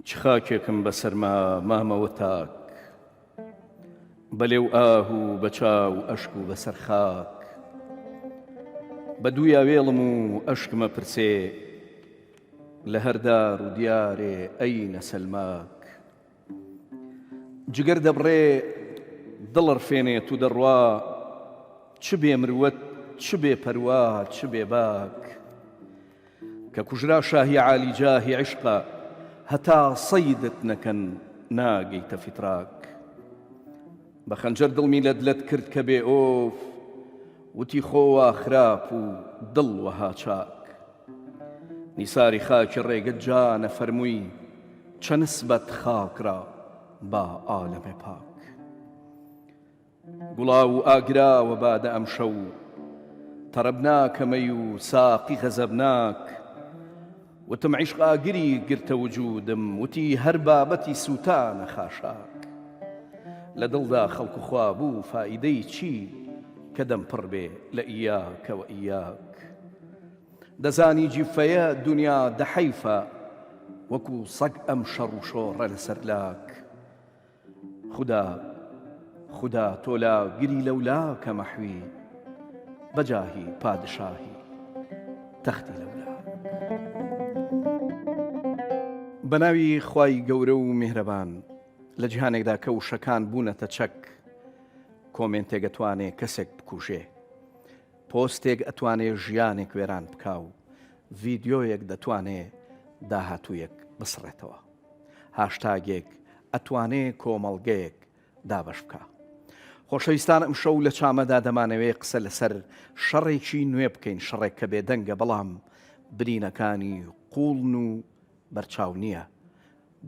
چ خاکێکم بەسەرما مامەوە تاک بەلێو ئاه و بە چاو ئەشک و بەسەر خاک بە دوو یاوێڵم و ئەشکمە پرسێ لە هەردار و دیارێ ئەینە سەلماک جگەر دەبڕێ دڵڕفێنێت و دەڕوا چ بێ مروەت چ بێ پەروا چ بێ باک کە کوژرا شاهی عالی جاهی عشقە هەتا سەیدت نەکەن ناگەیتە فتراک بە خەنجەر دڵمی لەدلەت کرد کە بێ ئۆف وتی خۆوا خراپ و دڵ وەها چاک نیساری خاکی ڕێگەت جانە فەرمووی چە نسبەت خاکرا با ئالەمێ پاک گوڵاو و ئاگراوە بادە ئەم شەو تەرەبناکەمەی و ساقی غەزەبناک وتم عیشق ئاگری گرتە وجودم وتی هەر بابەتی سووتانە خاشاک لە دڵدا خەڵک و خوا بوو فائیدەی چی کە دەم پڕ بێ لە ئیاکەوە ئیاک دەزانی جیفەیە دنیا دەحەیفە وەکو سەگ ئەم شەڕ و شۆڕە لەسەر لاک خدا تۆلا گری لەولاکە مەحوی بەجاهی پادشاهی تەختی لەولا بەناوی خوای گەورە و میهرەبان لە جیهانێکدا کە وشەکان بوونەتە چەک کۆمێنتێک ئەتوانێ کەسێک بکوژێ پۆستێک ئەتوانێ ژیانێک وێران بکاو ڤیدیۆیەک دەتوانێ داهاتوویەک بسڕێتەوە هاشتاگێک ئەتوانێ کۆمەڵگەیەک دابەش بکە خۆشەویستان ئەم شەو لە چامەدا دەمانەوێت قسە لەسەر شەڕێکی نوێ بکەین شەڕێک کە بێدەنگە بەڵام برینەکانی قوڵن و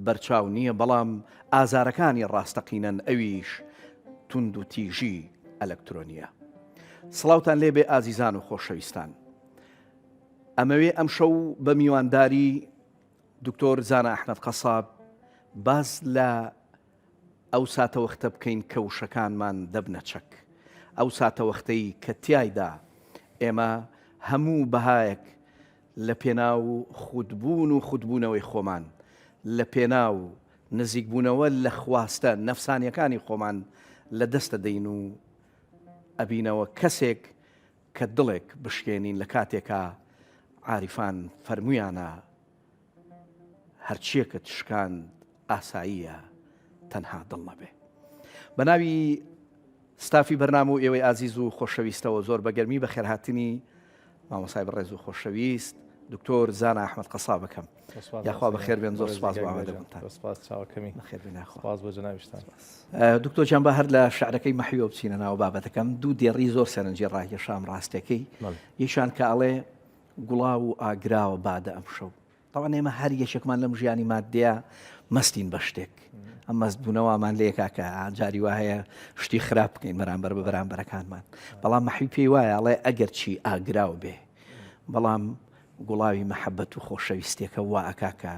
بەرچاو نییە بەڵام ئازارەکانی ڕاستەقینەن ئەویش تند و تیژی ئەلەکترۆنیە سڵاوتان لێبێ ئازیزان و خۆشەویستان ئەمەوێ ئەم شەو بە میوانداری دکتۆر زانا ئەحمەد قەساب باز لە ئەو ساتەوەختە بکەین کە وشەکانمان دەبنە چەک ئەو ساتەوەختەی کە تیایدا ئێمە هەموو بەهایەک لە پێناو خودبوون و خودبوونەوەی خۆمان لە پێناو نزیکبوونەوە لە خواستە نەفسانیەکانی خۆمان لە دەستە دەین و ئەبینەوە کەسێک کە دڵێک بشکێنین لە کاتێکە عاریفان فەرمویانە هەرچیەکە تشکاند ئاساییە تەنها دڵ نەبێ بە ناوی ستافی بەرنامە و ئێوەی ئازیز و خۆشەویستەوە زۆر بەگەرمی بە خێرهاتنی مامۆسای بەڕێز و خۆشەویست دکتۆر زانا ئەحمەد قەساب بکەم یاخوا بەخێر بێن زۆر سپاس دکتۆر جان بە هەر لە شعرەکەی مەحویەوە بچینە ناو بابەتەکەم دوو دێڕی زۆر سەرنجی ڕاهێشام ڕاستەکەی یەکیان کە ئەڵێ گوڵاو و ئاگراوە بادە ئەم شەو تەواو ئێمە هەر یەکێکمان لەم ژیانی مادەیە مەستین بە شتێک ئەم مەستبوونەوەمان لە یەکاکە جاری وا هەیە شتی خراپ بکەین بەرامبەر بە بەرامبەرەکانمان بەڵام مەحوی پێی وایە ئەڵێ ئەگەر چی ئاگراو بێ بەڵام گوڵاوی مەحەبەت و خۆشەویستێکە وا ئەکاکە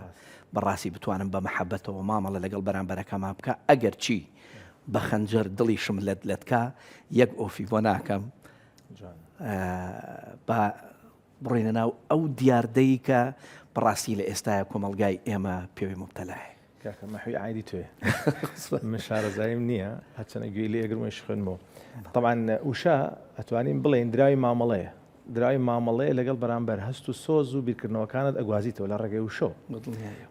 بەڕاستی بتوانم بە مەحەبەتەوە مامەڵە لەگەڵ بەرامبەرەکەمان بکە ئەگەر چی بە خەنجەر دڵیشم لەتکە یەک ئۆفی بۆ ناکەم بڕێنە ناو ئەو دیاردەی کە بەڕاستی لە ئێستاە کۆمەلگای ئێمە پێوەی مبتەلایە کاکە مەحوی عایدی توێ من شارەزایم نییە هەچەنە گوێی لێ ئەگرمەش خوێنمەوە طبعاً وشە ئەتوانین بڵێن دراوی مامەڵەیە دراوی مامەڵەیە لەگەڵ بەرامبەر هەست و سۆز و بیرکردنەوەکانت ئەگوازیتەوە لە ڕێگەی وشۆ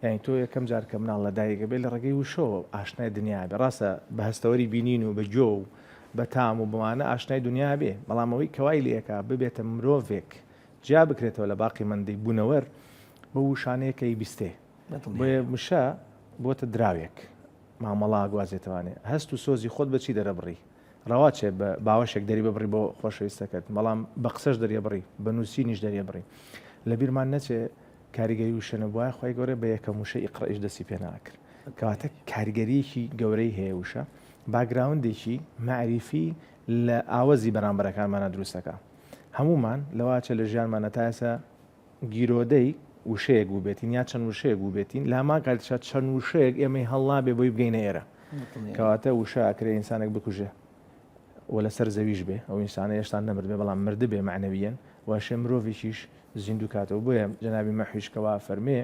یعنی تۆ یەکەم جار کە مناڵ لە دایکە بێت لە ڕێگەی وشۆ ئاشنای دنیا بێ ڕاستە بە هەستەوەری بینین و بە جۆ و بە تام و بمانە ئاشنای دنیا بێ بەڵامەوەی کەوای لێکە ببێتە مرۆڤێک جیا بکرێتەوە لە باقی مندەی بوونەوەر بە وشانەیەکەی بیستێ بۆیە مشە بۆتە دراوێک مامەڵا گوازێتوانێ هەست و سۆزی خۆت بەچی دەرەبڕی ڕاواچێ بە باوەشێک دەری ببڕی بۆ خۆشەویستەکەت بەڵام بە قسەش دەریێبڕی بە نووسینیش دەریێبڕی لە بیرمان نەچێ کاریگەری وشەنە وایە خۆی گەورە بە یەکەم وشە ئیقڕئیش دەستی پێ ناکرد کەواتە کاریگەریەکی گەورەی هەیە وشە باگراوندێکی معریفی لە ئاوەزی بەرامبەرەکانمانە دروستەکە هەمومان لەواچە لە ژیانمانە تا ئێستا گیرۆدەی وشەیەک بوو بێتین یا چەند وشەیەک بوو بێتین لاما کاتشا چەند وشەیەک ئێمەی هەڵا بێ بۆی بگەینە ئێرە کەواتە وشە ئەکرێ ئینسانێک بکوژێ و لەسەر زەویش بێ ئەو ئینسانە هێشتا نەمرد بێ بەڵام مرد بێ معنەویەن واشێ مرۆڤێکیش زیندوو کاتەوە بۆیە جەنابی مەحویشکەوە فەرمێ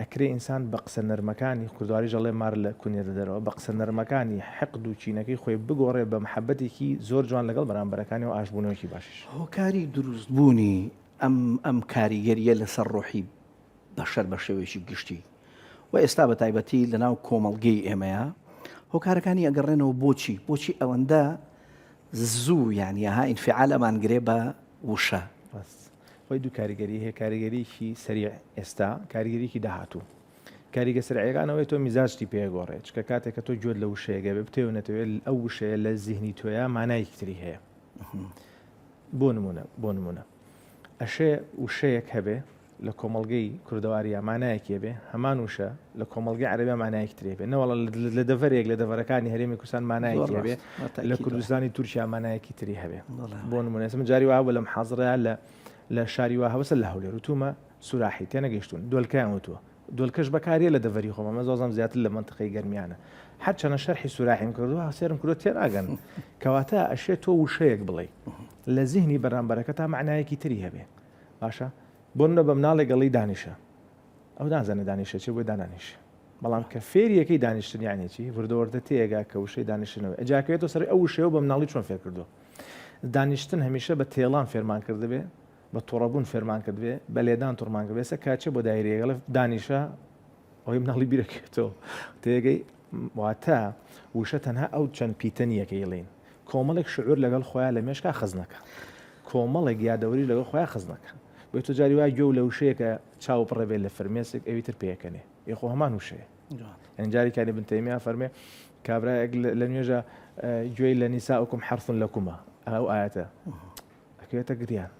ئەکرێ ئینسان بە قسە نەرمەکانی کوردواری ژەڵێ مار لە کونێ دەدەرەوە بە قسە نەرمەکانی حەقد و چینەکەی خۆی بگۆڕێ بە محەبەتێکی زۆر جوان لەگەڵ بەرامبەرەکانی و ئاشبوونەوەکی باشش. هۆکاری دروستبوونی ئەم کاریگەریە لەسەر ڕۆحی بەشەر بە شێوەیەکی گشتی و ئێستا بە تایبەتی لەناو کۆمەڵگەی ئێمەیە هۆکارەکانی ئەگەڕێنەوە بۆچی ئەوەندە زوو یانیەها ئینفعالەمان گرێ بە وشە. خۆی دوو کاریگەری هەیە، کاریگەریکی سەریع ئێستا، کاریگەریکی داهاتوو. کاریگە سرعەکانەوەی تۆ میزاجتی پێگۆڕێت چکە کاتێک کە تۆ گوێت لە وشەیەگە بێ بتێونێتەوێت ئەو وشەیە لە زیهنی تۆیە مانایەکی تری هەیە. بۆ نمونە ئەشێ وشەیەک هەبێ لە کۆمەڵگەی کوردەواریە مانایەکێ بێ هەمان وشە لە کۆمەڵگەی عەرەبیە مانایەکی ترێ بێ نەوەڵ لە دەڤەرێک لە دەڤەرەکانی هەرێمی کوردستان مانایەکی بێ لە کوردستانی تورکیا مانایەکی تری هەبێ. بۆ نمونە ئێستا جاری وابوو لە محازڕەیە لە شاری وا هەوەسە لە هەولێر وتومە سوراحی تێنەگەیشتون دۆلکەیان وتووە دۆلکەش بەکاریە لە دەڤەری خۆمە مە زۆزەم زیاتر لە منتقەی گەرمیانە هەر چەنە شەرحی سوراحیم کردووە سێرم کردو تێراگەن کەواتە ئەشێ تۆ وشەیەک بڵێ لە زیهنی بەرامبەرەکە تا معنایەکی تری هەبێ باشە بۆ منە بە مناڵێک گەڵی دانیشە ئەو نازانێ دانیشە چێ بۆی دانانیش بەڵام کە فێریەکەی دانیشتن یانێکی وردەوەردە تێگا کە وشەی دانیشتنەوە ئەجاکەوێتەوە سەر ئەو وشەیە بە مناڵی چۆن فێر کردو دانیشتن هەمیشە بە تێڵان فێرمان کردبێ بە تۆڕەبوون فێرمان کردوێ بە لێدان توڕمان کردێسە کاچە بۆ دایرەیەگەڵ دانیشە ئەوی مناڵی بیرەکێتەوە تێگەی واتە وشە تەنها ئەو چەند پیتەنیەکەی لێن کۆمەڵێک شعور لەگەڵ خۆیان لە مێشکا خزنەکە کۆمەڵێک یادەوەری لەگەڵ خۆیان خزنەکە بۆی تۆ جاری وای گوێ لە وشەیەکە چاو پڕەبێت لە فەرمێسێک ئەوی تر پێەکەنێ یخۆ هەمان وشەیە ئەنجاریکانی بنتەیمیا فەرمێ کابراەک لە نوێژە گوێی لە نیساؤکم حەرثون لەکومە ئەو ئاەتە ئەکەوێتە گریان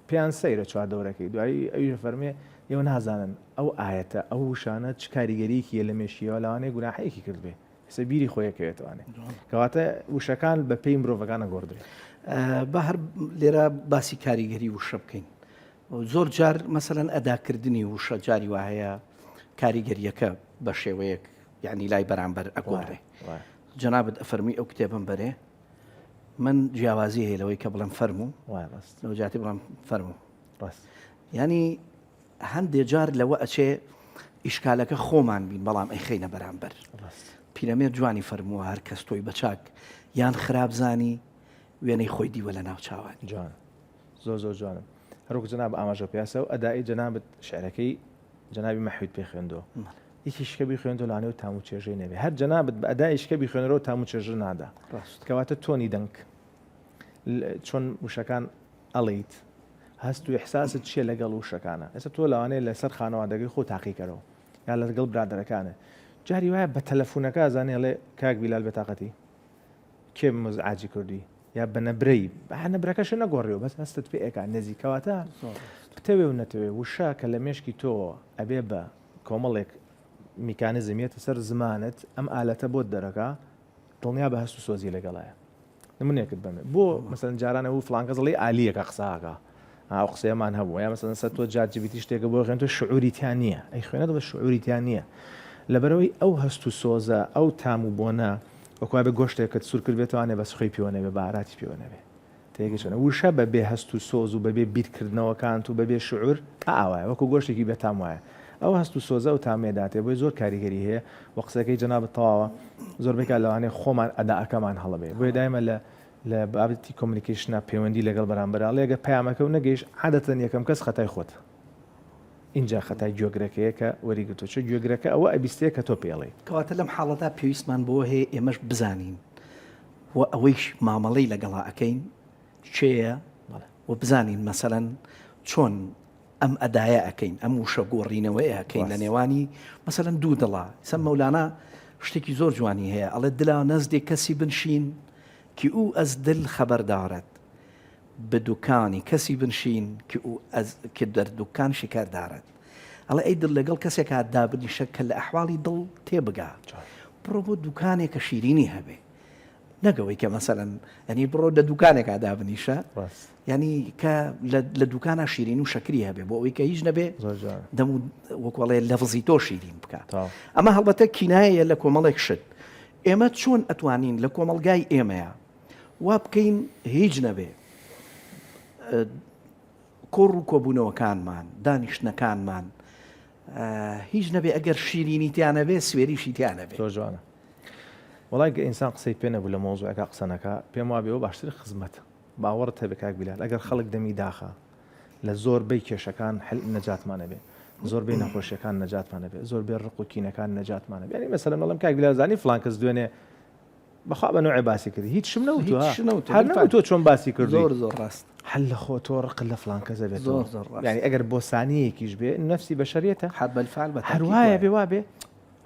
پێیان سەیرە چواردەورەکەی دوایی ئەوی فەرمێ ئێوە نازانن ئەو ئاەتە ئەو وشانە چ کاریگەریەکیە لە مێشیەوە لەوانەیە گوناحەیەکی کرد بێ ئێستا بیری خۆیەکەوێتوانێ کەواتە وشەکان بە پێی مرۆڤەکانە گۆڕدرێت. بە هەر لێرە باسی کاریگەری وشە بکەین زۆر جار مەسەلەن ئەداکردنی وشە جاری وهەیە کاریگەریەکە بە شێوەیەک یعنی لای بەرامبەر ئەگۆڕێ جەنابەت ئەفەرمی ئەو کتێبم بەرێ من جیاوازی هەیە لەوەی کە بڵم فەرموو لەو جاتی بڵم فەرموو ینی هەندێک جار لەوە ئەچێ ئیشکالەکە خۆمان بین بەڵام ئەی خەینە بەرامبەر پیرەمێر جوانی فەرمووە هەر کەس تۆی بەچاک یان خراپزانی وێنەی خۆی دیوە لە ناو چاوانی جوان زۆر جوانم هەروک جناب ئاماژە پیاسە و ئەدای جەنابەت شعرەکەی جەنابی مەحمود پێ خوێندەوە یەکی شکە بیخوێندەوە لەوانەیە تام و چێژەی نەبێ هەر جەنابەت بە ئەدای شکە بیخوێنەوە تام و چێژە نادا کەواتە تۆنی دەنگ چۆن وشەکان ئەڵیت هەست و احساست چیە لەگەڵ وشەکانە ئێستا تۆ لەوانەیە لەسەر خانەوادەکەی خۆ تاقیکەرەوە یا لەگەڵ برادەرەکانە جاری وایە بە تەلەفۆنەکە زانێ لێ کاک بیلال بێتاقەتی کێ مزعاجی کردی یا بە نەبرەی بە نەبرەکەش نەگۆڕیەوە بەس هەستت پێ ئێکا نزیکەواتە بتەوێ و نەتەوێ وشە کە لە مێشکی تۆ ئەبێ بە کۆمەڵێک میکانیزمێتە سەر زمانت ئەم ئالەتە بۆت دەرەکە دڵنیا بە هەست و سۆزی لەگەڵایە نمونێکت بمێ بۆ مەسەن جارانە و فڵانکە زڵی عالیەکە قساکە ئاو قسەیەمان هەبوو یا مەسەن سەر تۆ جاتجیبیتی شتێکە بۆ خوێن تۆ شعوریتیان نییە ئەی خوێنێت بە شعوریتیان نییە لەبەرەوەی ئەو هەست و سۆزە ئەو تام و بۆنە وەکوای بە گۆشتێکت سوور کردێتوانێ بەس خۆی پیوەنێ بێ باراتی پیوەنەبێ تێگەشەنە وشە بە بێ هەست و سۆز و بەبێ بیرکردنەوەکان و بەبێ شعور ئاوایە وەکو گۆشتێکی بێتام وایە ئەو هەست و سۆزە و تامێداتێ بۆی زۆر کاریگەری هەیە وە قسەکەی جەنابەت تەواوە زۆر بێکا لەوانەیە خۆمان ئەداەکەمان هەڵەبێ بۆی دایمە لە بابەتی کۆمونیکیشنە پەیوەندی لەگەڵ بەرامبەر لێگە پەیامەکە و نەگەیشت عادەتەن یەکەم کەس خەتای خۆت اینجا خەتای گوێگرەکەیە کە وەریگرتو چ گوێگرەکە ئەوە ئەبیستەیە کە تۆ پێڵێ کەواتە لەم حاڵەتا پێویستمان بۆ هەیە ئێمەش بزانین و ئەوەیش مامەڵەی لەگەڵا ئەەکەین چێە و بزانین مەسەلەن چۆن ئەم ئەدایە ئەەکەین ئەم وشە گۆڕینەوەی ئەەکەین لە نێوانی مەسەلەن دوو دڵا سەم مەولانە شتێکی زۆر جوانی هەیە ئەڵێ دلا نەزدێک کەسی بنشین که او از دل خبر دارد به دکانی کسی بنشین که در دکان شکر دارد ئەڵێ ئەی دڵ لەگەڵ کەسێک هاتدا بنیشە کە لە ئەحواڵی دڵ تێبگا بڕۆ بۆ دوکانێک کە شیرینی هەبێ نەگەوەی کە مەسەلەن ینی بڕۆ لە دوکانێک ئادا بنیشە ینی کە لە دوکانە شیرین و شەکری هەبێ بۆ ئەوەی کە هیچ نەبێ دەم وەکوڵێ لەفزی تۆ شیرین بکات ئەمە هەڵبەتە کینایە لە کۆمەڵێک شت ئێمە چۆن ئەتوانین لە کۆمەلگای ئێمەیە وا بکەین هیچ نەبێ کۆڕ و کۆبوونەوەکانمان دانیشتنەکانمان هیچ نەبێ ئەگەر شیرینی تیانە بێ سوێریشی تیانە بێ. زۆر جوانە. وڵای ئینسان قسەی پێ نەبوو لە مۆزوعەکە قسەنەکە پێم وابێەوە باشتر خزمەت باوەڕت هەبێ کاک بیلال ئەگەر خەڵک دەمی داخە لە زۆربەی کێشەکان نەجاتمانە بێ زۆربەی نەخۆشیەکان نەجاتمانە بێ زۆربەی ڕق و کینەکان نەجاتمانە بێ. ینی مەسەلەن وەڵام کاک بیلال زانی فڵان کەس دوێنێ بەخوا بە نوعی باسی کردی هیچ شم نەوتوە هەر نەوتۆ چۆن باسی کرد زۆر ڕاست هەل لە خۆ تۆ ڕق لە فڵان کەسە بێت ینی ئەگەر بۆ سانیەکیش بێ نەفسی بەشەریەتە هەروایە بێ وا بێ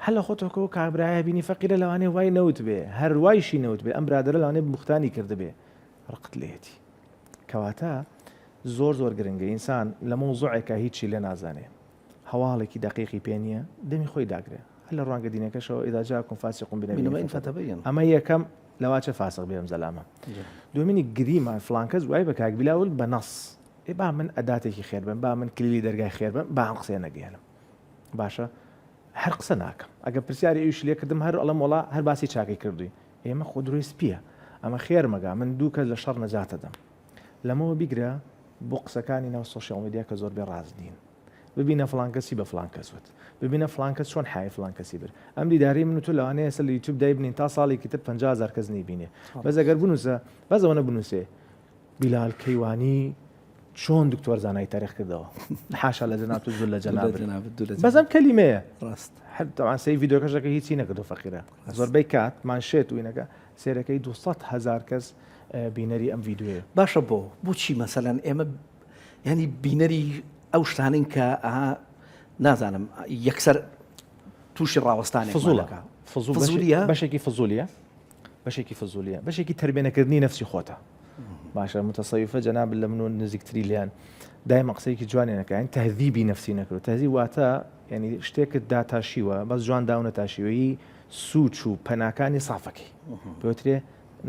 هەل لە خۆتۆکەەوە کابراایە بینی فەقیرە لەوانێ وای نەوت بێ هەروایشی نەوت بێ ئەم برادرە لەوانێ بمختانی کرد بێ ڕقت لێتی کەواتە زۆر گرنگە ئینسان لە مۆزوعێکە هیچی لێ نازانێ هەواڵێکی دقیقی پێ نییە دەمی خۆی داگرێ هەل لە ڕوانگە دینەکەشەوە ئیداجاکم فاسقون بنەبین فتەبین ئەمە یەکەم لەواچە فاسق بێم زەلامە دومینی گریمان فڵانکەس وای بە کاک بیلاول بە نەس با من ئەداتێکی خێر بم با من کلیلی دەرگای خێر بم با ئەم قسەیە نەگەێنم باشە هەر قسە ناکەم ئەگە پرسیاری ئەوش لێ کردم هەر ئەڵەم وڵا هەر باسی چاکی کردووی ئێمە خۆ درۆی سپیە ئەمە خێر مەگا من دوو کەس لە شەڕ نەجاتە دەم لەمەوە بیگرە بۆ قسەکانی ناو سۆشیال میدیا کە زۆر بێ ڕاز نین ببینە فڵان کەسی بە فڵان کەس وت ببینە فڵان کەس چۆن حای فڵان کەسی بر ئەم دیداری من و تۆ لەوانەیە ئێستا لە یوتیوب دایبنین تا ساڵێکی تر 50,000 کەس نەیبینێ بەس ئەگەر بنووسە بەزەوە نەبنووسێ بیلال کەیوانی چۆن دکتۆر زانای تاریخ کردەوە حاشا لە جەناب زول لە جەناب بەزەم کەلیمەیە ڕاست حتى سەی ڤیدۆکەشەکە هیچی نەکردو فەقیرە زۆربەی کات مانشێت و ئینەکە سێرەکەی 200,000 کەس بینەری ئەم ڤیددیوێ باشە بۆچی مەسەلەن ئێمە ینی بینەری ئەو شتانین کە نازانم یەکسەر تووشی ڕاوەستانی فزولیە بەشێکی فزولیە بەشێکی تربێنەکردنی نەفسی خۆتە باشە متەسەویفە جەناب لە من و نزیکتری لیان دایمە قسەیەکی جوانێنەکەین تەهذیبی نەفسی نەکرد تەهذیب واتە ینی شتێکت داتاشیوە بەس جوان داونە تاشیوەیی سوچ و پەناکانی سافەکەی پێوترێ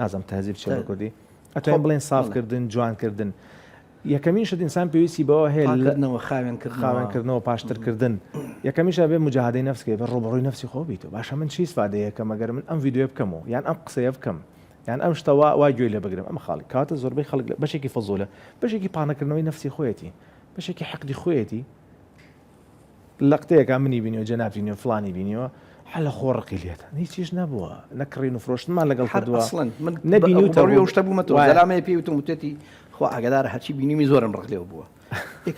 نازم تەهذیب چێ کوردی ئەتوان بڵێن سافکردن جوانکردن یەکەمین شت ئینسان پێویستی بەوە هەیە لەکردنەوە خاوێنکردنەوە پاشترکردن یەکەمیش بێ مجاهدەی نەفسکەی بە ڕۆبڕۆی نەفسی خۆ بیتەوە باشە من چی سفادەیەکەم ئەگەر من ئەم ڤیددیۆ بکەمەوە یان ئەم قسەیە بکەم یان ئەم شتەوە وای گوێی لێ بگرم ئەم خاڵی کاتە زۆربەی خەڵک بەشێکی فەزۆلە بەشێکی پانەکردنەوەی نەفسی خۆیەتی بەشێکی حەقدی خۆیەتی لە قتەیەکە منی بینیەوە جەنابینیەوە فڵانی بینیەوە حەلە خۆڕقی لێتە هیچیش نەبووە نەکڕین و فرۆشتمان لەگەڵ کردووە نەبینی شتە بوومەتەوە زەلامەیە پێوتم وتێتی خۆ ئاگدارە هەرچی بینیمی زۆرم ڕق لێو بووە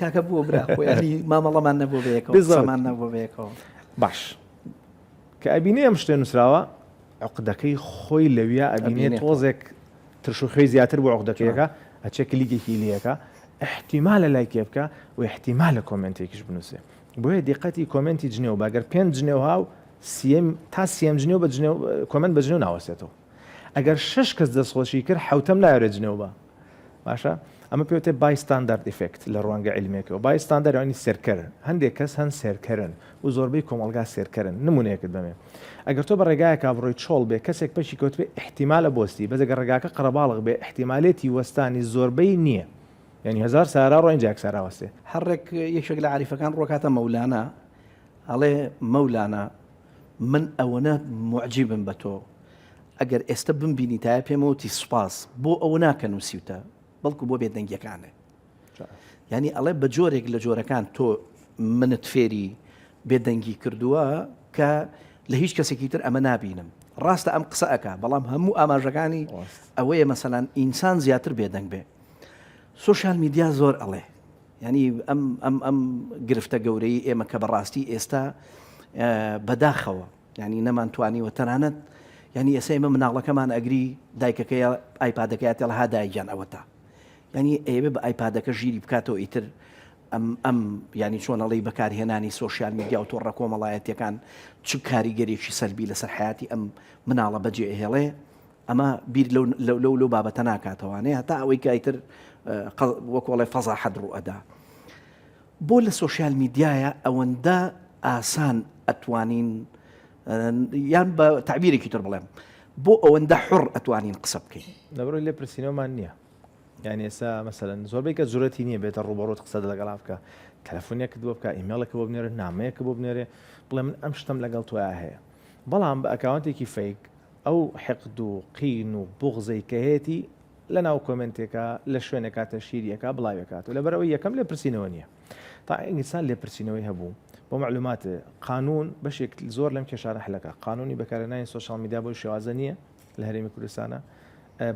کاکە بووە برا خۆیانی مامەڵەمان نەبوو بەیەکەوەمان نەبوو بەیەکەوە باش کە ئەبینێ ئەم شتێ نووسراوە عقدەکەی خۆی لەویا ئەبینێت تۆزێک ترشوخەی زیاتر بۆ عقدەکەیەکە ئەچێ کلیگێکی لەکە احتیمالە لایکێ بکە و احتیمالە کۆمنتێکیش بنووسێ بۆیە دیقەتی کۆمنتی جنێو باگەر 5 جنێو هاو تا سیم جنێو بە کۆمنت بە جنێو ناوەسێتەوە ئەگەر 6 کەس دەستخۆشی کرد حوتەم نایێت جنێو بە باشە ئەمە پێوتێ بای ستاندارد ئفکت لە ڕوانگە عیلمێکەوە بای ستاندارد سێرکەرن هەندێک کەس هەن سێرکەرن و زۆربەی کۆمەلگا سێرکەرن نمونەیەکت بەمێ ئەگەر تۆ بە ڕێگایەکە بڕۆی چۆڵ بێ کەسێک پەشی کەوت بێ احتیمالە بۆستی بەزەگە ڕێگاکە قەرەباڵغ بێ احتیمالێتی وەستانی زۆربەی نییە یعنی 1000 سارا ڕۆینجاک ساراوەستێ هەڕێک یەکێک لە عریفەکان ڕۆکاتە مەولانە ئەڵێ مەولانە من ئەوەنە معجیبم بە تۆ ئەگەر ئێستا بمبینی تایە پێمەوتی سوپاس بۆ ئەوە ناکە نووسیوتە بەڵکو بۆ بێدەنگیەکانێ ینی ئەڵێ بە جۆرێک لە جۆرەکان تۆ منت فێری بێدەنگی کردووە کە لە هیچ کەسێکی تر ئەمە نابینم ڕاستە ئەم قسە ئەکا بەڵام هەموو ئاماژەکانی ئەوەیە مەسەلەن ئینسان زیاتر بێدەنگ بێ سوشال میدیا زۆر ئەڵێ ینی ئەم گرفتە گەورەی ئێمە کە بەڕاستی ئێستا بەداخەوە ینی نەمانتوانیوە تەنانەت ینی ئێستا ئێمە مناڵەکەمان ئەگری دایکەکەی ئایپادەکەیات لە هادایگیان ئەوەتە ینی ئێوێ بە ئایپادەکە ژیری بکاتەوە ئیتر ئەم ینی چۆنەڵی بەکارهێنانی سوشیال میدیا و تۆڕە کۆمەڵایەتیەکان چ کاریگەرێکی سەربی لەسەر حیاتی ئەم مناڵە بەجێ هێڵێ ئەمە بیر لەو بابەتە ناکاتەوانێ هەتا ئەوەی کە ئیتر وەکۆڵێ فەزا حەدڕ ئەدا بۆ لە سوشیال میدیایە ئەوەندە ئاسان ئەتوانین یان بە تعبیرێکی تر بڵێم بۆ ئەوەندە حڕ ئەتوانین قسە بکەین لەبڕۆی لێ پرسیینەوەمان نییە یعنی ئێستا مەسەلەن زۆربەی کە زورەتی نییە بێتە ڕوبەڕۆت قسە لەگەڵا بکە تەلەفۆنێکت بۆ بکە ئیمێڵێکە بۆ بنێرە نامەیەکە بۆ بنێرێ بڵێ من ئەم شتم لەگەڵ تۆیا هەیە بەڵام بە ئەکاونتێکی فەیک ئەو حقد و قین و بوغزەی کە هەیەی لە ناو کۆمنتێکە لە شوێنێکاتە شیریەکە بڵاوێکات و لەبەرەوەی یەکەم لێ پرسیینەوە نییە تا ئینسان لێ پرسیینەوەی هەبوو بۆ معلومات قانون بەشێک زۆر لەم کێشانە حلەکە قانونی بەکارهێنانی سوشال میدیا بۆ شێوازە نییە لە هەرێمی کوردستانە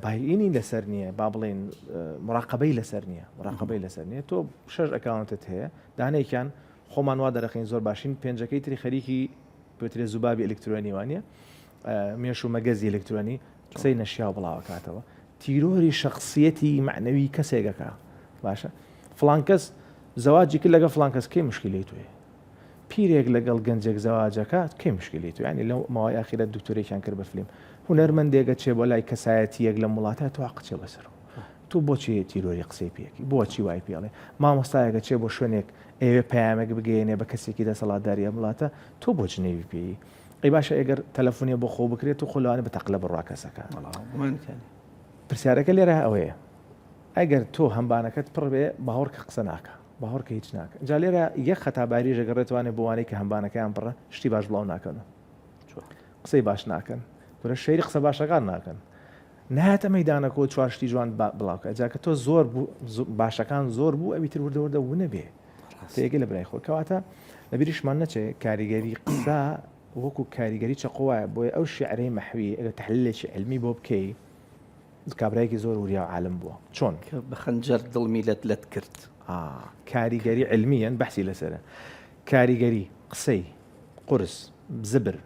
باینی لەسەر نییە با بڵێن مراقبەی لەسەر نییە مراقبەی لەسەر نییە تۆ 6 ئەکاونتت هەیە دانەیەکیان خۆمان وا دەرەخین زۆر باشین پێنجەکەی تری خەریکی پێترێ زوبابی ئەلکترۆنی وانە مێش و مەگەزی ئەلکترۆنی قسەی نەشیاو بڵاوکاتەوە تیرۆری شخصیەتی معنەوی کەسێکەکە باشە فڵان کەس زەواجی کرد لەگە فڵان کەس کەی مشکلی توێ پیرێک لەگەڵ گەنجێک زەواجەکە کەی مشکلی تو ینی لەو ماوەی ئاخیرەت دکتۆرێکیان کرد بە فلیم هونەرمەندێکە چێ بۆ لای کەسایەتیەک لە وڵاتە تو قچێ بەسەر تو بۆچی تیرۆری قسەی پێکی بۆچی وای پێڵێ مامۆستایەکە چێ بۆ شوێنێک ئێوێ پامێک بگەێنێ بە کەسێکی دەسەڵاتداریە وڵاتە تۆ بۆچ نێوی پێی ئەی باشە ئەگەر تەلەفۆنیە بۆ خۆ بکرێت و خۆلوانە بە تەقلە بڕوا کەسەکە پرسیارەکە لێرە ئەوەیە ئەگەر تۆ هەمبانەکەت پڕ بێ باهۆڕکە قسە ناکە باهۆڕکە هیچ ناکە جا لێرە یەک خەتاباری ژەگەڕێتوانێت بۆوانەی کە هەمبانەکەیان پڕە شتی باش بڵاو ناکەن قسەی باش ناکەن گورە شەیری قسە باشەکان ناکەن نهاتە مەدانەکە چوارشتی جوان بڵاوکە جاکە تۆ زۆر باشەکان زۆر بوو ئەوی تر وردەوردە ونە بێ تێگە لە برای خۆ کەواتە لە بیریشمان نەچێت کاریگەری قسە وەکو کاریگەری چقوایە بۆی ئەو شعرەی مەحوی ئەگە تحلیلێکی علمی بۆ بکەی کابراایکی زۆر وریا و عالم بووە چۆن بە خەنجەر دڵمیلت لەت کرد کاریگەری علمیان بەحسی لەسەرە کاریگەری قسەی قرس زبر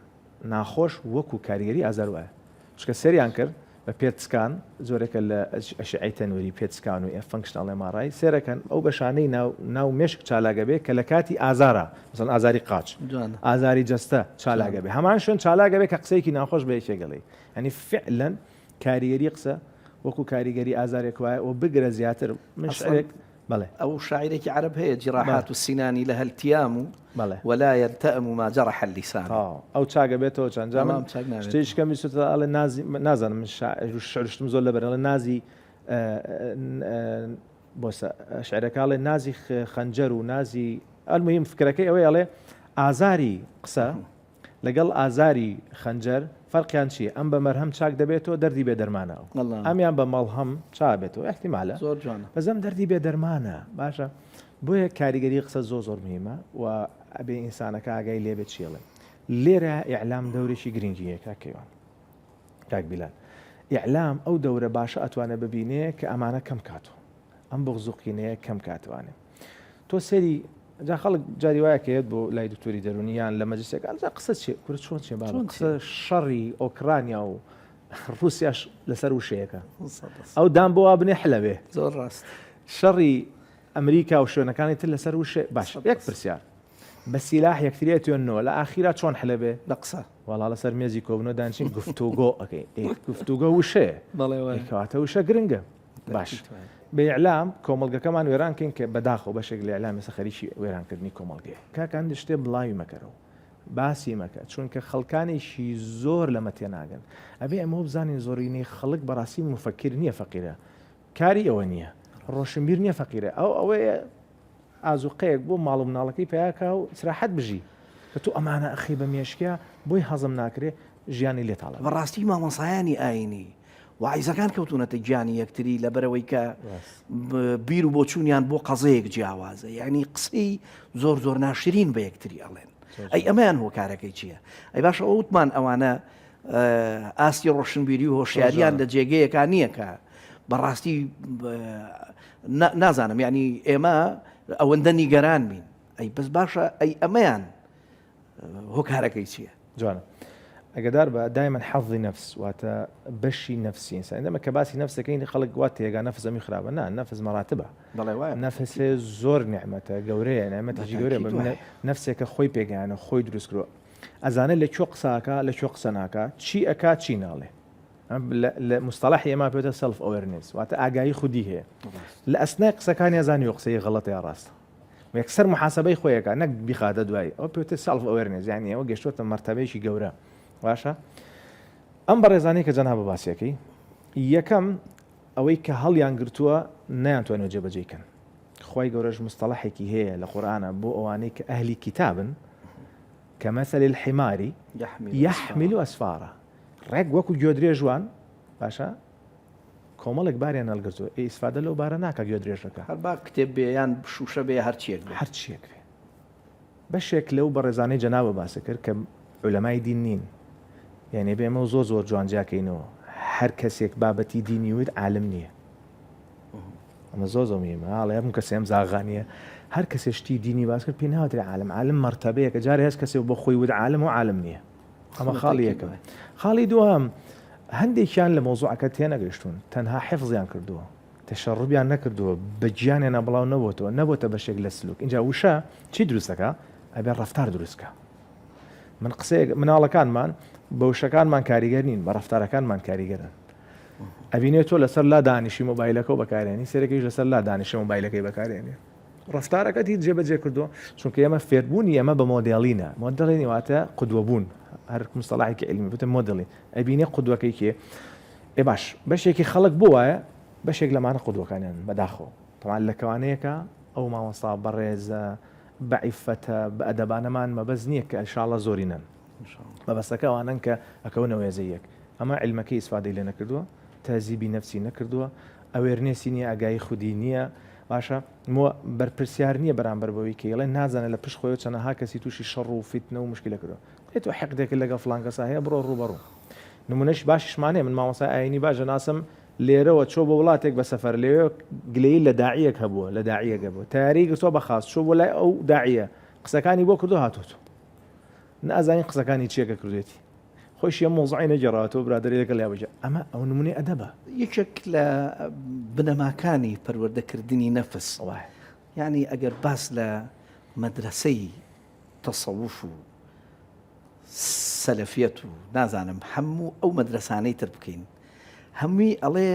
ناخۆش وەکو کاریگەری ئازار وایە چکە سەریان کرد بە پێتسکان زۆرێکە لە ئەشعی تەنووری پێتسکان و فنکشنال ئێمارای سێرەکەن ئەو بەشانەی ناو مێشک چالاگە بێ کە لە کاتی ئازارە مثلا ئازاری قاچ ئازاری جەستە چالاگە بێ هەمان شوێن چالاگە بێ کە قسەیەکی ناخۆش بە یەکێگەڵی ئەنی فعلەن کاریگەری قسە وەکو کاریگەری ئازارێک وایە و بگرە زیاتر من شعرێک بەڵێ ئەو شاعرێکی عرب هەیە جراحات السنان لها التيام ولا يلتئم ما جرح اللسان ئەو چاگە بێتەوە چەند جا شتێکەکەمی سوتە ئەڵێ نازانم من شعرشتم زۆر لەبەر ئەڵێ نازی بۆ شعرەکەڵێ نازی خەنجەر و نازی ئەلمهم فکرەکەی ئەوەی ئەڵێ ئازاری قسە لەگەڵ ئازاری خەنجەر فەرقیان چیە ئەم بە مەرهەم چاک دەبێتەوە دەردی بێ دەرمانەوە ئەمیان بە مەڵهەم چابێتەوە احتیمالە زۆر جوانە بەزەم دەردی بێ دەرمانە باشە بۆیە کاریگەری قسە زۆر مهمە و ئەبێ ئینسانەکە ئاگای لێبێت چێڵێ لێرە ئیعلام دەورێکی گرنگیە کاکەوان کاک بیلال ئیعلام ئەو دەورە باشە ئەتوانە ببینێ کە ئەمانە کەم کاتوە ئەم بغزوقینەیە کەم کاتوانێ تۆ سەری جا خەڵک جاری وایەکەیت بۆ لای دکتۆری دەرونیان لە مەجلیسێکان قسە چێ کورە چۆن چێ قسە شەڕی ئۆکرانیا و رووسیاش لەسەر وشەیەەکە ئەو دام بۆ وا بنێ حلەوێ زۆر ڕاست شەڕی ئەمریکا و شوێنەکانی تر لەسەر وشێ باش یەک پرسیار بە سیلاح یەکتریەتێنەوە لە ئاخیرا چۆن حلەبێ لە قسە وەڵا لەسەر مێزی کۆبنەوە دانچین گفتوگۆ ئەەکەی گفتوگە وشەیە بەڵێواتە وشە گرنگە باش بەعلام کۆمەلگەکەمان وێرانکەین کە بەداخەوە بەشێک لە ئەعلامی سەخەریکی وێرانکردنی کۆمەلگەیە کاکان شتێ بڵاوی مەکەرەوە باسی مەکە چونکە خەڵکانێکی زۆر لەمە تێناگەن ئەبێ ئەمە بزانین زۆرینەی خەڵک بەڕاستی مفەکر نییە فەقیرە کاری ئەوە نییە ڕۆشنبیر نییە فەقیرە ئەوەیە ئازوقەیەک بۆ ماڵ و مناڵەکەی پیاکە و سراحەت بژی کە تو ئەمانە ئەخی بە مێشکە بۆی هەزم ناکرێ ژیانی لێتاڵە بەڕاستی مامۆسایانی ئاینی وعیزەکان کەوتونەتە گیانی یەکتری لەبەرەوەی کە بیر و بۆچوونیان بۆ قەزەیەک جیاوازە یعنی قسەی زۆر ناشرین بە یەکتری ئەڵێن ئەی ئەمەیان هۆکارەکەی چییە؟ ئەی باشە ئەوتمان ئەوانە ئاستی ڕۆشنبیری و هۆشیاریان لە جێگەیەکان نییە کە بەڕاستی نازانم یعنی ئێمە ئەوەندە نیگەران بین ئەی بەس باشە ئەی ئەمەیان هۆکارەکەی چییە؟ جوانە ئەگەدار بە دایمەن حەظی نەفس واتە بەشی نەفسی ئینسان دەمە کە باسی نەفسەکەی خەڵک وات تێگا نەفس ئەمی خراپە نەفس مەراتبە نەفسێ زۆر نعمەتە گەورەیە نعمەتێکی گەورەیە نەفسێکە خۆی پێگەیانە خۆی دروست کرۆ ئەزانە لە کوێ قساکە لە کوێ قسە ناکە چی ئەکا چی ناڵێ لە مستەلاحی ئێمە پێوتە سەلف ئەوێرنس واتە ئاگایی خودی هەیە لە ئەسنای قسەکانی ئەزانی و قسەی غەڵەتە یا ڕاستە یەکسەر محاسبەی خۆیەکە نەک بیخاتە دوای ئەو پێوتە سەلف ئەوێرنس یعنی ئەوە گەشتوتە مەرتەبەیەکی گەورە باشە ئەم بەڕێزانەی کە جەناب باسیەکەی یەکەم ئەوەی کە هەڵیان گرتووە نەیانتوانێت جێبەجێکەن خی گەورەش مستەلاحێکی هەیە لە قورئانە بۆ ئەوانەی کە ئەهلی کتابن کە مەثل الحمار يحمل أسفارا ڕێک وەکو گوێدرێ ژوان باشە کۆمەڵێک باریان هەڵگرتووە ئیسفادە لەو بارە ناکە گوێدرێژەکە هەر با کتێب بێ یان شوشە بێ هەرچیەک هەرچیەک بێ بەشێک لەو بەڕێزانەی جەنابە باسە کرد کە عولەمای دین نین، یعنی بێمە زۆر زۆر جوانجیاکەینەوە هەر کەسێک بابەتی دینی وت عالم نییە. ئەمە زۆر زۆمیمە هاڵێ هەم کەسێم زاغانیە هەر کەسێ شتی دینی باس کرد پێ ناوترێ عالم مرتبەیەکە جارێ هەست کەسێ بۆ خۆی ود عالم و عالم نییە. ئەمە خاڵی یەکەم. خاڵی دووەم هەندێکیان لە مۆزوعەکە تێنەگەشتون تەنها حفظیان کردووە، تەشەڕوبیان نەکردووە، بە گیانیان بڵاو نەبووە بەشێک لە سلوک. اینجا وشە چی دروستەکە؟ ئەبێ ڕەفتار دروستکە. من قسەیەک مناڵەکانمان بە وشەکانمان کاریگەر نین، بە ڕەفتارەکانمان کاریگەرن. ئەبینێت تۆ لەسەر لا دانیشی مۆبایلەکە و بەکارێنی، سەرێکیش لەسەر لا دانیشە مۆبایلەکەی بەکارێنێ. ڕەفتارەکەت هیچ جێبەجێ کردووە، چونکە ئێمە فێربوونی ئێمە بە مۆدێڵینە. مۆدێڵینی واتە قودوەبوون، هەر مستەڵاحێکی عیلمی بوتە مۆدێڵی. ئەبینێ قودوەکەی کێ؟ باش بەشێکی خەڵک بۆ وایە بەشێک لەمانە قودوەکانیان بەداخەوە. تەمان لەکەوانەیەکە ئەو مامۆستا بەڕێزە بە عیفەتە بە ئەدەبانەمان مەبەز نییە کە ئینشاڵڵا زۆرینەن. مەبەستەکە ئەوانن کە ئەکەونەوە وێزەیەک. ئەمە عیلمەکەی ئیسفادەی لێ نەکردووە، تەزیبی نەفسی نەکردووە، ئەوێرنێسی نییە، ئاگایی خودی نییە. باشە بەرپرسیار نییە بەرامبەر بەوەی کە ئێڵێ نازانێت لە پشت خۆی چەنەها کەسی تووشی شەڕ و فیتنە و مشکلە کردەوە. تۆ حەقدێکی لەگەڵ فڵان کەسا هەیە بڕۆ ڕوبەڕوو. نمونەش باشیشمانێ من مامۆسای ئاینی باشە ناسم لێرەوە چۆ بۆ وڵاتێک بە سەفەر لێوێ گلەیی لە داعیەک هەبووە، لە داعیەکە بوو تیاری گرتووە بەخاست چۆ بۆ لای ئەو داعیە قسەکانی بۆ کردو هاتووت. نازانین قسەکانی چیەکە کردێتی. خۆش یە مۆزوعی نەگەڕاتەوە برادەرێکە لای بەجێ. ئەمە ئەو نمونەی ئەدەبە. یەکێک لە بنەماکانی پەروەردەکردنی نەفس. یعنی ئەگەر باس لە مەدرسەی تەسەووف و سەلەفیەت و نازانم هەموو ئەو مەدرسانەی تر بکەین، هەمووی ئەڵێ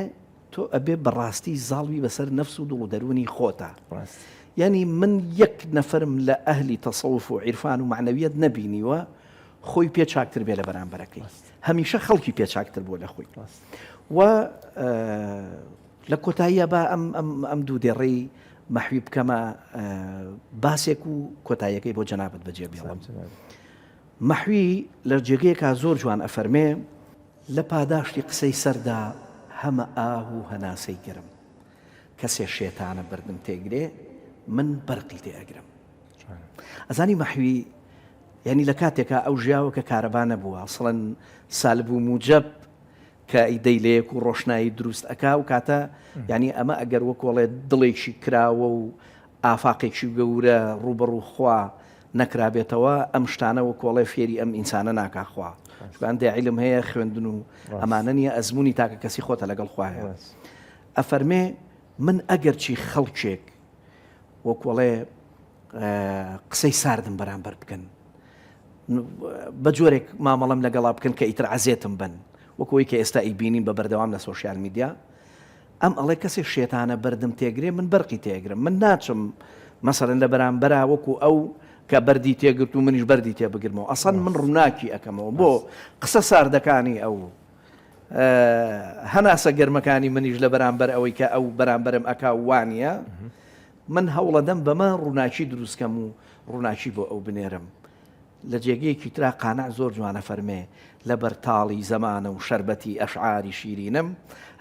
تۆ ئەبێ بەڕاستی زاڵوی بەسەر نەفس و دڵ و دەرونی خۆتە. یعنی من یەک نەفرم لە ئەهلی تەسەووف و عیرفان و معنەویەت نەبینیوە خۆی پێ چاکتر بێ لە بەرامبەرەکەی، هەمیشە خەڵکی پێ چاکتر بۆ لە خۆی. و لە کۆتاییە بە ئەم دوو دێڕێی مەحوی بکەمە باسێک و کۆتاییەکەی بۆ جەنابەت بەجێ بێڵم. مەحوی لە جێگەیەکە زۆر جوان ئەفەرمێ لە پاداشتی قسەی سەردا هەمە ئاه و هەناسەی گرم، کەسێ شێتانە بردم تێگرێ من بەرقی تێئەگرم. ئەزانی مەحوی یعنی لە کاتێکە ئەو ژیاوە کە کارەبا نەبووە سڵەن سالب و موجب کە ئیدەی لەیەک و ڕۆشنایی دروست ئەکا و کاتە ینی ئەمە ئەگەر وەکۆڵێ دڵێکی کراوە و ئافاقێکی گەورە ڕوبەڕوو خوا نەکرابێتەوە ئەم شتانەوە کۆڵێ فێری ئەم ئینسانە ناکاخوا بەندێ عیلم هەیە خوێندن و ئەمانە نیە ئەزمموی تاکە کەسی خۆتە لەگەڵ خوایە. ئەفەرمێ من ئەگەر چی خەڵکێک وەکۆڵێ قسەی ساردم بەرامبەر بکەن بە جۆرێک مامەڵەم لەگەڵا بکەن کە ئیتر عەزێتم بن وەکەوەی کە ئێستا ئیبینین بە بەردەوام لە سۆشیال میدیا، ئەم ئەڵێ کەسێک شێتانە بەردم تێگرێ من بەرقی تێگرم، من ناچم مەسەڵەن لە بەرامبەرا وەکو ئەو کە بەردی تێگرت و منیش بەردی تێبگرمەوە ئەسەن من ڕووناکی ئەەکەمەوە بۆ قسە ساردەکانی ئەو هەناسە گەرمەکانی منیش لە بەرامبەر ئەوەی کە ئەو بەرامبەرم ئەکا وانە من هەوڵەدەم بەمە ڕووناکی دروستکەم و ڕووناکی بۆ ئەو بنێرم. لە جێگەیەکی ترا قانع زۆر جوانە فەرمێ لە بەرتاڵی زەمانە و شەربەتی ئەشعاری شیرینم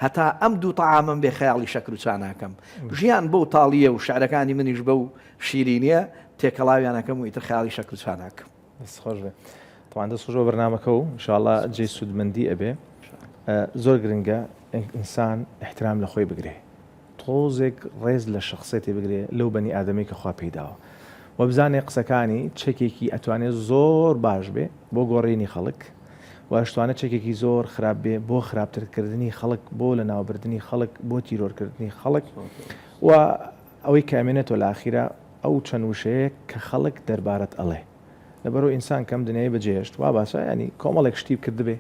هەتا ئەم دوو تەعامم بێ خەیاڵی شەکر و چاناکەم، ژیان بەو تاڵیە و شعرەکانی منیش بەو شیرینیە تێکەڵاویانەکەم و ئیتر خەیاڵی شەکر و چاناکەم. خۆش بێ تەوان دەست خۆشەوە بەرنامەکە و ئینشاءڵڵا جێی سوودمەندی ئەبێ. زۆر گرنگە ئینسان احترام لە خۆی بگرێ، تۆزێک ڕێز لە شخصێتی بگرێ لەو بەنی ئادەمی کە خوا پێداوە و بزانێ قسەکانی چەکێکی ئەتوانێت زۆر باش بێ بۆ گۆڕینی خەڵک و ئەشتوانە چەکێکی زۆر خراپ بێ بۆ خراپترکردنی خەڵک، بۆ لە ناوبردننی خەڵک، بۆ تیرۆرکردنی خەڵک و ئەوەی کامێنێتەوە لە ئاخیرا ئەو چەند وشەیە کە خەڵک دەربارەت ئەڵێ لەبەرەوە ئینسان کەم دنیای بەجێهێشت وا باشە ینی کۆمەڵێک شتی کرد بێ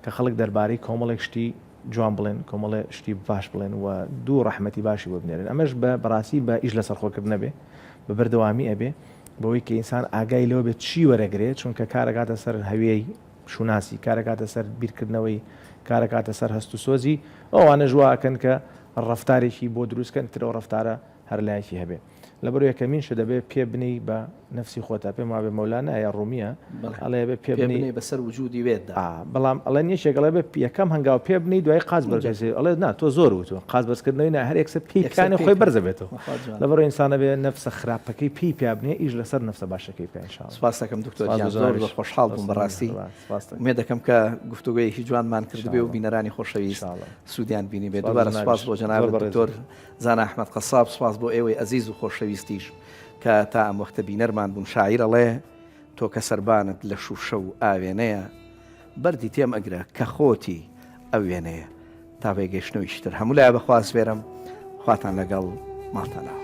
کە خەڵک دەربارەی کۆمەڵێک شتی جوان بڵێن کۆمەڵێ شتی باش بڵێن و دوو ڕەحمەتی باشی بۆ بنێرن. ئەمەش بە بەڕاستی بە ئیش لەسەر خۆکردنە بێ بە بەردەوامی ئەبێ بەوەی کە ئینسان ئاگای لەوە بێت چی وەرەگرێت، چونکە کارەکاتە سەر هەویەی شوناسی، کارەکاتە سەر بیرکردنەوەی، کارەکاتە سەر هەست و سۆزی ئەوانە ژواکەن کە ڕەفتارێکی بۆ دروستکەن ترەوە ڕەفتارە هەر لایەکی هەبێ. لەبەر یەکەمین شە دەبێت پێ بنی بە نفسی خۆتا پێم وابێ مەولانە یا ڕومیە ئەڵێ بێ پێ پێبنی بەسەر وجودی وێتدا بەڵام ئەڵێ نیشێکڵێ بێ یەکەم هەنگاو پێ بنی دوای قاز بەرگەزی ئەڵێ نا تۆ زۆر وتوە قاز بەرزکردنەوەی نا هەر یەکسە پیکانی خۆی بەرزە بێتەوە لەبەر ئینسانە بێ نفسە خراپەکەی پی پیابنێ ئیش لەسەر نفسە باشەکەی پێ انشاء الله. سپاس دەکەم دکتۆر زۆر خۆشحاڵ بووم بەڕاستی مێ دەکەم کە گفتوگویەکی جوانمان کردبێ و بینەرانی خۆشەویست سوودیان بینی بێت دوبارە سپاس بۆ جەناب دکتۆر زانا ئەحمەد قەساب سپاس بۆ ئێوەی ئەزیز و خۆشەویستیش کە تا ئەم وەختە بینەرمان بوون شاعیرەڵێ تۆ کە سەربانت لە شوشە و ئاوێنەیە بەردی تێم ئەگرە کە خۆتی ئەو وێنەیە تا بێگەشتنەوەیشتر هەموو لای بەخواست وێرم خواتان لەگەڵ ماڵتانە.